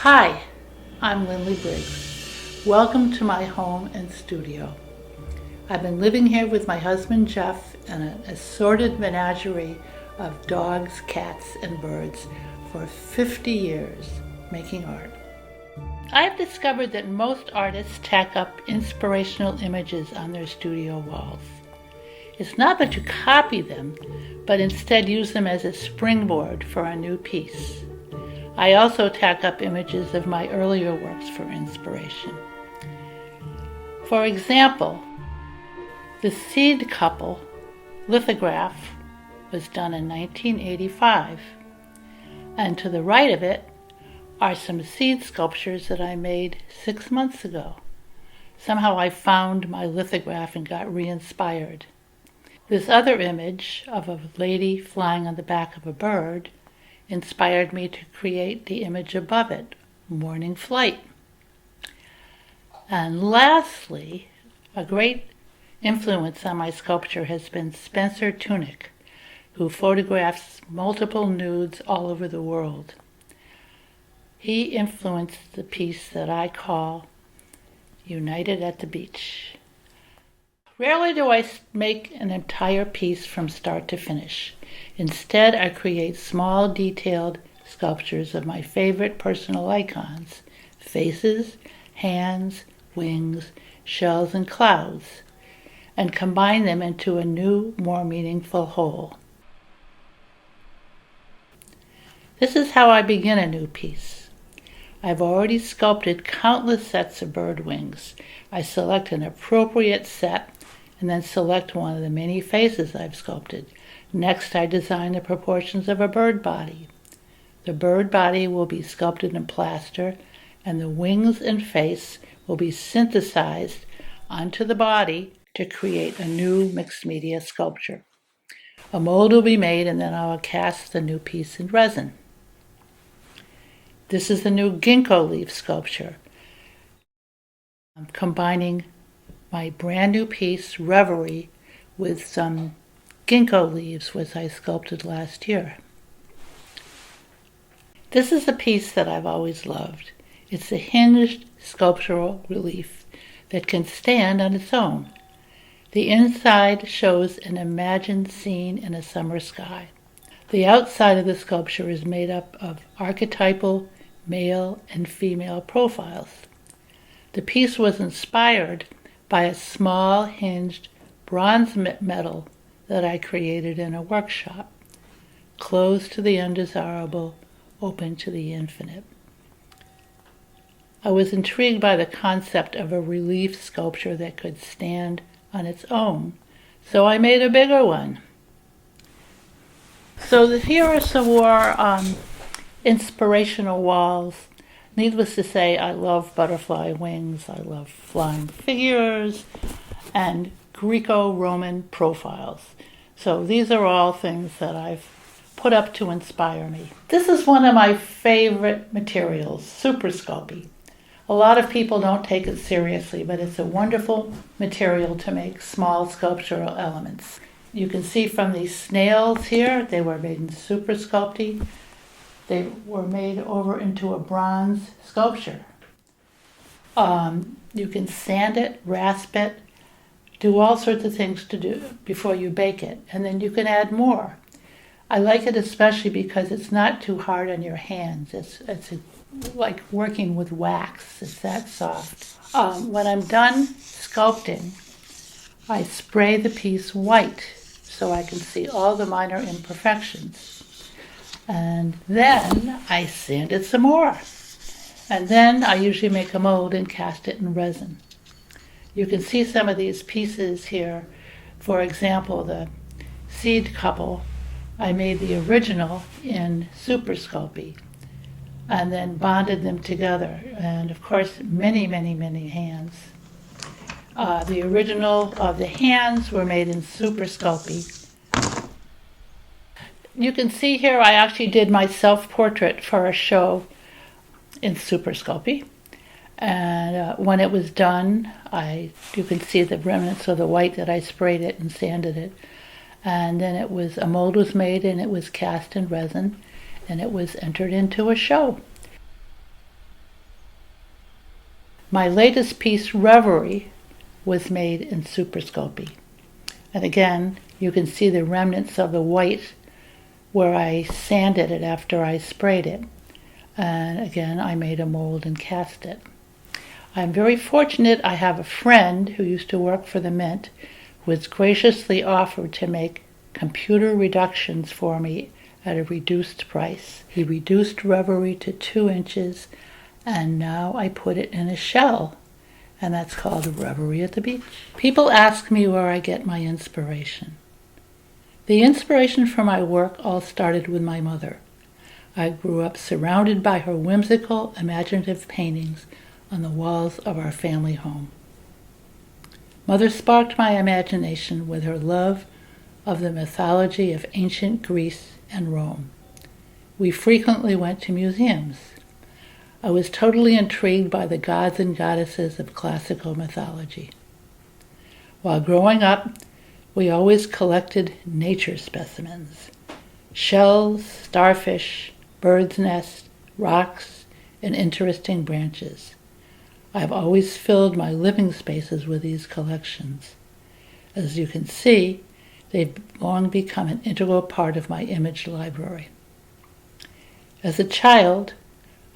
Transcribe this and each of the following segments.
Hi, I'm Lindley Briggs. Welcome to my home and studio. I've been living here with my husband Jeff in an assorted menagerie of dogs, cats, and birds for 50 years making art. I've discovered that most artists tack up inspirational images on their studio walls. It's not that you copy them, but instead use them as a springboard for a new piece. I also tack up images of my earlier works for inspiration. For example, the Seed Couple lithograph was done in 1985, and to the right of it are some seed sculptures that I made 6 months ago. Somehow I found my lithograph and got re-inspired. This other image of a lady flying on the back of a bird inspired me to create the image above it, Morning Flight. And lastly, a great influence on my sculpture has been Spencer Tunick, who photographs multiple nudes all over the world. He influenced the piece that I call United at the Beach. Rarely do I make an entire piece from start to finish. Instead, I create small, detailed sculptures of my favorite personal icons: faces, hands, wings, shells, and clouds, and combine them into a new, more meaningful whole. This is how I begin a new piece. I've already sculpted countless sets of bird wings. I select an appropriate set and then select one of the many faces I've sculpted. Next, I design the proportions of a bird body. The bird body will be sculpted in plaster, and the wings and face will be synthesized onto the body to create a new mixed media sculpture. A mold will be made, and then I will cast the new piece in resin. This is the new ginkgo leaf sculpture. I'm combining my brand new piece, Reverie, with some ginkgo leaves, which I sculpted last year. This is a piece that I've always loved. It's a hinged sculptural relief that can stand on its own. The inside shows an imagined scene in a summer sky. The outside of the sculpture is made up of archetypal male and female profiles. The piece was inspired by a small hinged bronze medal that I created in a workshop, closed to the undesirable, open to the infinite. I was intrigued by the concept of a relief sculpture that could stand on its own, so I made a bigger one. So here are some more inspirational walls. Needless to say, I love butterfly wings, I love flying figures, and Greco-Roman profiles. So these are all things that I've put up to inspire me. This is one of my favorite materials, Super Sculpey. A lot of people don't take it seriously, but it's a wonderful material to make small sculptural elements. You can see from these snails here, they were made in Super Sculpey. They were made over into a bronze sculpture. You can sand it, rasp it, do all sorts of things to do before you bake it, and then you can add more. I like it especially because it's not too hard on your hands. It's like working with wax. It's that soft. When I'm done sculpting, I spray the piece white so I can see all the minor imperfections. And then I sand it some more. And then I usually make a mold and cast it in resin. You can see some of these pieces here. For example, the Seed Couple, I made the original in Super Sculpey and then bonded them together. And of course, many, many, many hands. The original of the hands were made in Super Sculpey. You can see here I actually did my self-portrait for a show in Super Sculpey. And when it was done, you can see the remnants of the white that I sprayed it and sanded it. And then a mold was made and it was cast in resin and it was entered into a show. My latest piece, Reverie, was made in Superscopy. And again, you can see the remnants of the white where I sanded it after I sprayed it. And again, I made a mold and cast it. I'm very fortunate I have a friend who used to work for the Mint who has graciously offered to make computer reductions for me at a reduced price. He reduced Reverie to 2 inches, and now I put it in a shell, and that's called Reverie at the Beach. People ask me where I get my inspiration. The inspiration for my work all started with my mother. I grew up surrounded by her whimsical, imaginative paintings on the walls of our family home. Mother sparked my imagination with her love of the mythology of ancient Greece and Rome. We frequently went to museums. I was totally intrigued by the gods and goddesses of classical mythology. While growing up, we always collected nature specimens: shells, starfish, birds' nests, rocks, and interesting branches. I've always filled my living spaces with these collections. As you can see, they've long become an integral part of my image library. As a child,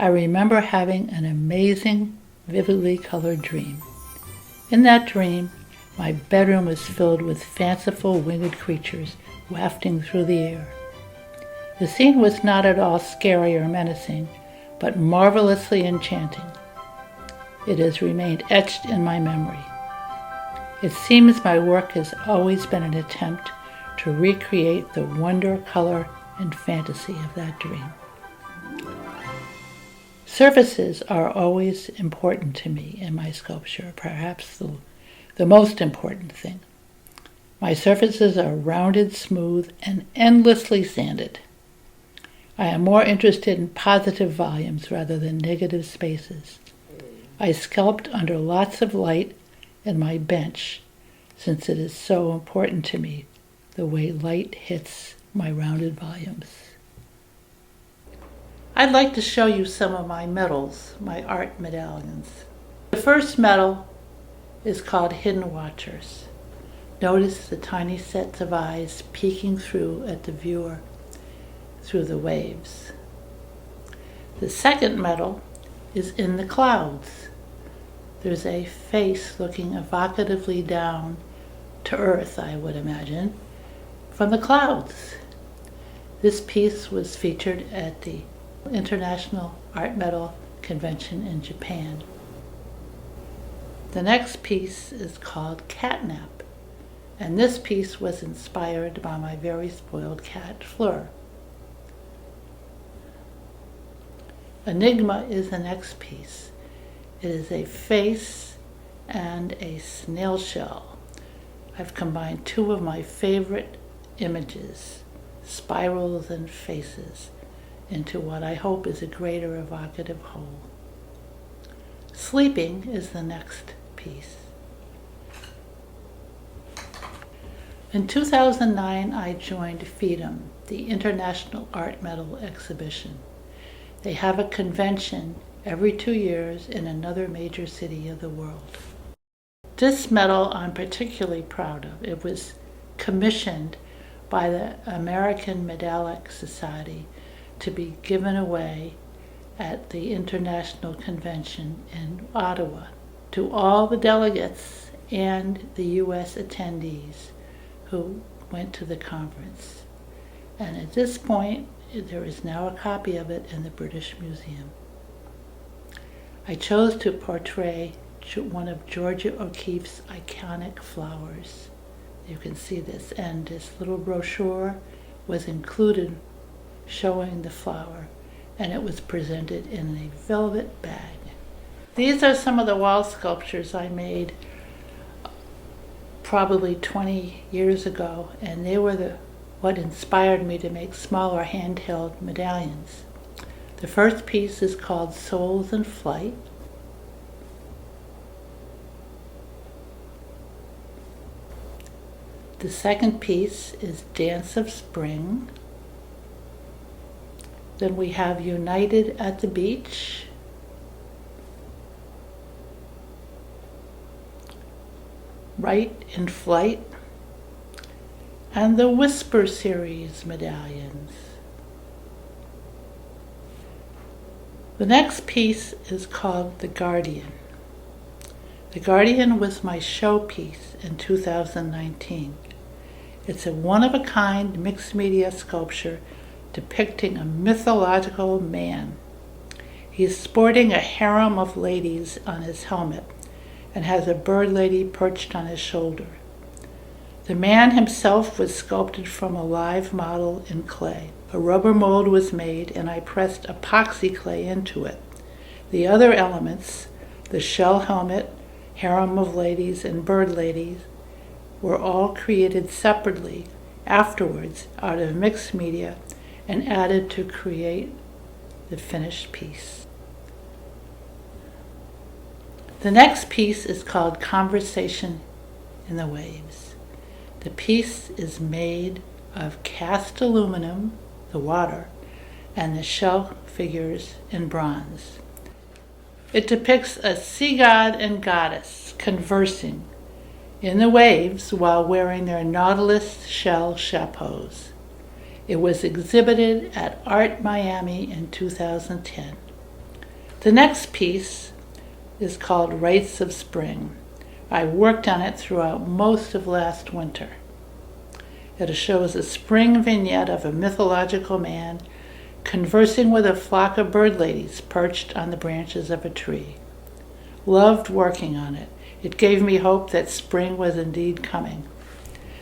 I remember having an amazing, vividly colored dream. In that dream, my bedroom was filled with fanciful winged creatures wafting through the air. The scene was not at all scary or menacing, but marvelously enchanting. It has remained etched in my memory. It seems my work has always been an attempt to recreate the wonder, color, and fantasy of that dream. Surfaces are always important to me in my sculpture, perhaps the most important thing. My surfaces are rounded, smooth, and endlessly sanded. I am more interested in positive volumes rather than negative spaces. I sculpt under lots of light in my bench, since it is so important to me the way light hits my rounded volumes. I'd like to show you some of my medals, my art medallions. The first medal is called Hidden Watchers. Notice the tiny sets of eyes peeking through at the viewer through the waves. The second medal is In the Clouds. There's a face looking evocatively down to earth, I would imagine, from the clouds. This piece was featured at the International Art Medal Convention in Japan. The next piece is called Catnap, and this piece was inspired by my very spoiled cat, Fleur. Enigma is the next piece. It is a face and a snail shell. I've combined two of my favorite images, spirals and faces, into what I hope is a greater evocative whole. Sleeping is the next piece. In 2009, I joined FIDM, the International Art Medal Exhibition. They have a convention every 2 years in another major city of the world. This medal I'm particularly proud of. It was commissioned by the American Medallic Society to be given away at the International Convention in Ottawa to all the delegates and the U.S. attendees who went to the conference. And at this point, there is now a copy of it in the British Museum. I chose to portray one of Georgia O'Keeffe's iconic flowers. You can see this, and this little brochure was included showing the flower, and it was presented in a velvet bag. These are some of the wall sculptures I made probably 20 years ago, and they were what inspired me to make smaller handheld medallions. The first piece is called Souls in Flight. The second piece is Dance of Spring. Then we have United at the Beach. Right in Flight, and the Whisper Series medallions. The next piece is called The Guardian. The Guardian was my showpiece in 2019. It's a one-of-a-kind mixed media sculpture depicting a mythological man. He is sporting a harem of ladies on his helmet and has a bird lady perched on his shoulder. The man himself was sculpted from a live model in clay. A rubber mold was made and I pressed epoxy clay into it. The other elements, the shell helmet, harem of ladies, and bird ladies, were all created separately afterwards out of mixed media and added to create the finished piece. The next piece is called Conversation in the Waves. The piece is made of cast aluminum, the water, and the shell figures in bronze. It depicts a sea god and goddess conversing in the waves while wearing their nautilus shell chapeaus. It was exhibited at Art Miami in 2010. The next piece is called Rites of Spring. I worked on it throughout most of last winter. It shows a spring vignette of a mythological man conversing with a flock of bird ladies perched on the branches of a tree. Loved working on it. It gave me hope that spring was indeed coming.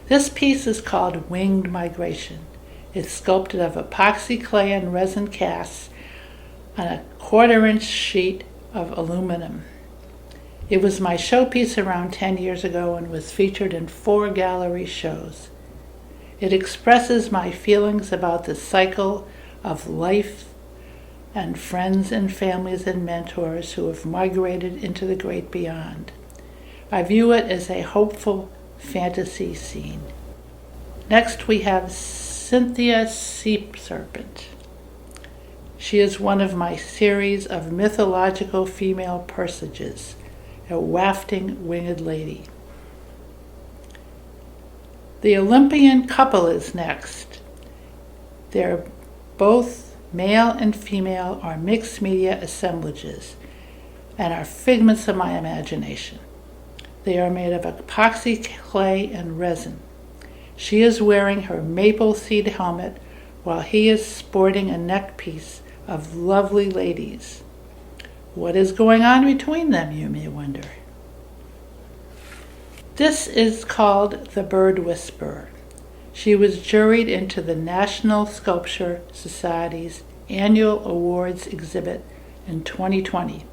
This piece is called Winged Migration. It's sculpted of epoxy clay and resin casts on a 1/4-inch sheet of aluminum. It was my showpiece around 10 years ago and was featured in 4 gallery shows. It expresses my feelings about the cycle of life and friends and families and mentors who have migrated into the great beyond. I view it as a hopeful fantasy scene. Next we have Cynthia Sea Serpent. She is one of my series of mythological female personages, a wafting winged lady. The Olympian couple is next. They're both male and female, are mixed media assemblages and are figments of my imagination. They are made of epoxy clay and resin. She is wearing her maple seed helmet while he is sporting a neck piece of lovely ladies. What is going on between them, you may wonder? This is called The Bird Whisperer. She was juried into the National Sculpture Society's annual awards exhibit in 2020.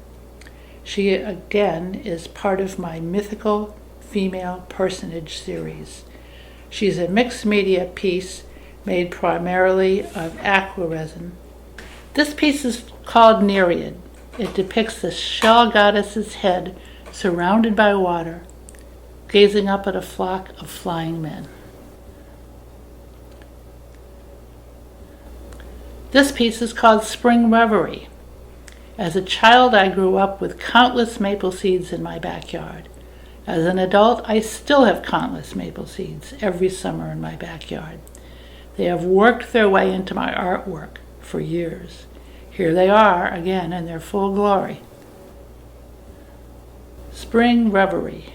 She again is part of my mythical female personage series. She's a mixed media piece made primarily of aqua resin. This piece is called Nereid. It depicts the shell goddess's head surrounded by water, gazing up at a flock of flying men. This piece is called Spring Reverie. As a child, I grew up with countless maple seeds in my backyard. As an adult, I still have countless maple seeds every summer in my backyard. They have worked their way into my artwork for years. Here they are again in their full glory. Spring Reverie.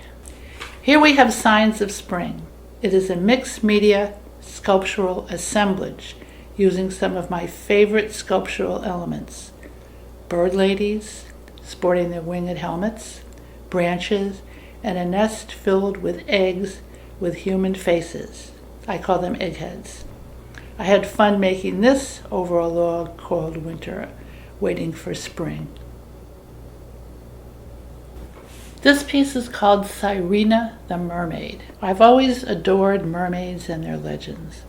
Here we have Signs of Spring. It is a mixed media sculptural assemblage using some of my favorite sculptural elements. Bird ladies sporting their winged helmets, branches, and a nest filled with eggs with human faces. I call them eggheads. I had fun making this over a log called winter, waiting for spring. This piece is called Sirena the Mermaid. I've always adored mermaids and their legends.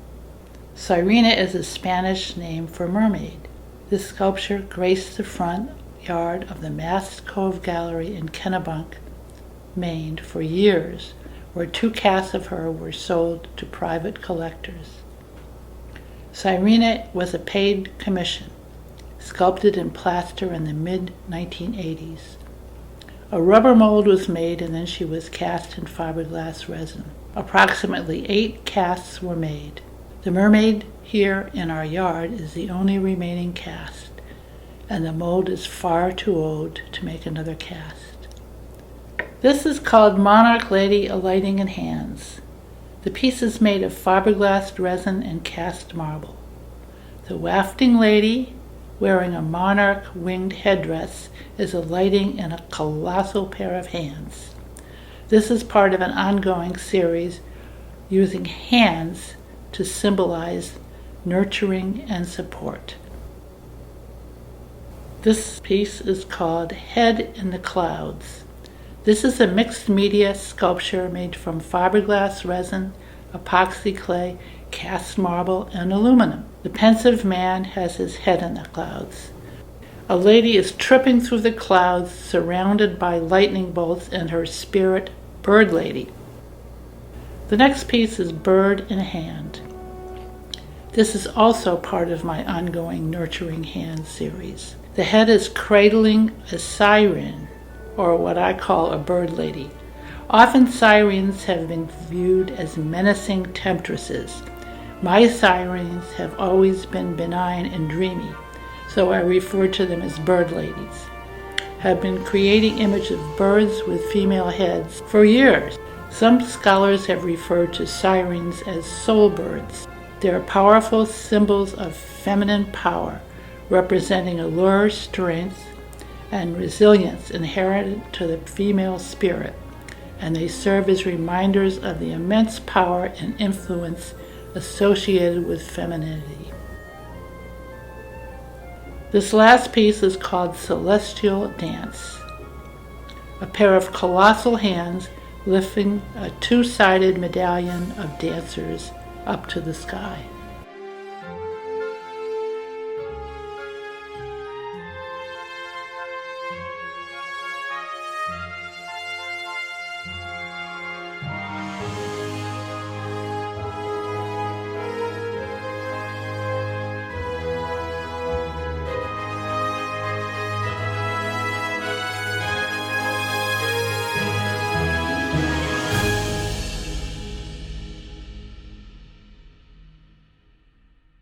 Sirena is a Spanish name for mermaid. This sculpture graced the front yard of the Mast Cove Gallery in Kennebunk, Maine for years, where 2 casts of her were sold to private collectors. Sirena was a paid commission, sculpted in plaster in the mid-1980s. A rubber mold was made and then she was cast in fiberglass resin. Approximately 8 casts were made. The mermaid here in our yard is the only remaining cast, and the mold is far too old to make another cast. This is called Monarch Lady Alighting in Hands. The piece is made of fiberglass resin and cast marble. The wafting lady, wearing a monarch winged headdress, is alighting in a colossal pair of hands. This is part of an ongoing series using hands to symbolize nurturing and support. This piece is called Head in the Clouds. This is a mixed media sculpture made from fiberglass resin, epoxy clay, cast marble, and aluminum. The pensive man has his head in the clouds. A lady is tripping through the clouds, surrounded by lightning bolts, and her spirit, Bird Lady. The next piece is Bird in Hand. This is also part of my ongoing Nurturing Hands series. The head is cradling a siren, or what I call a bird lady. Often sirens have been viewed as menacing temptresses. My sirens have always been benign and dreamy, so I refer to them as bird ladies. Have been creating images of birds with female heads for years. Some scholars have referred to sirens as soul birds. They are powerful symbols of feminine power, representing allure, strength, and resilience inherent to the female spirit, and they serve as reminders of the immense power and influence associated with femininity. This last piece is called Celestial Dance. A pair of colossal hands lifting a two-sided medallion of dancers up to the sky.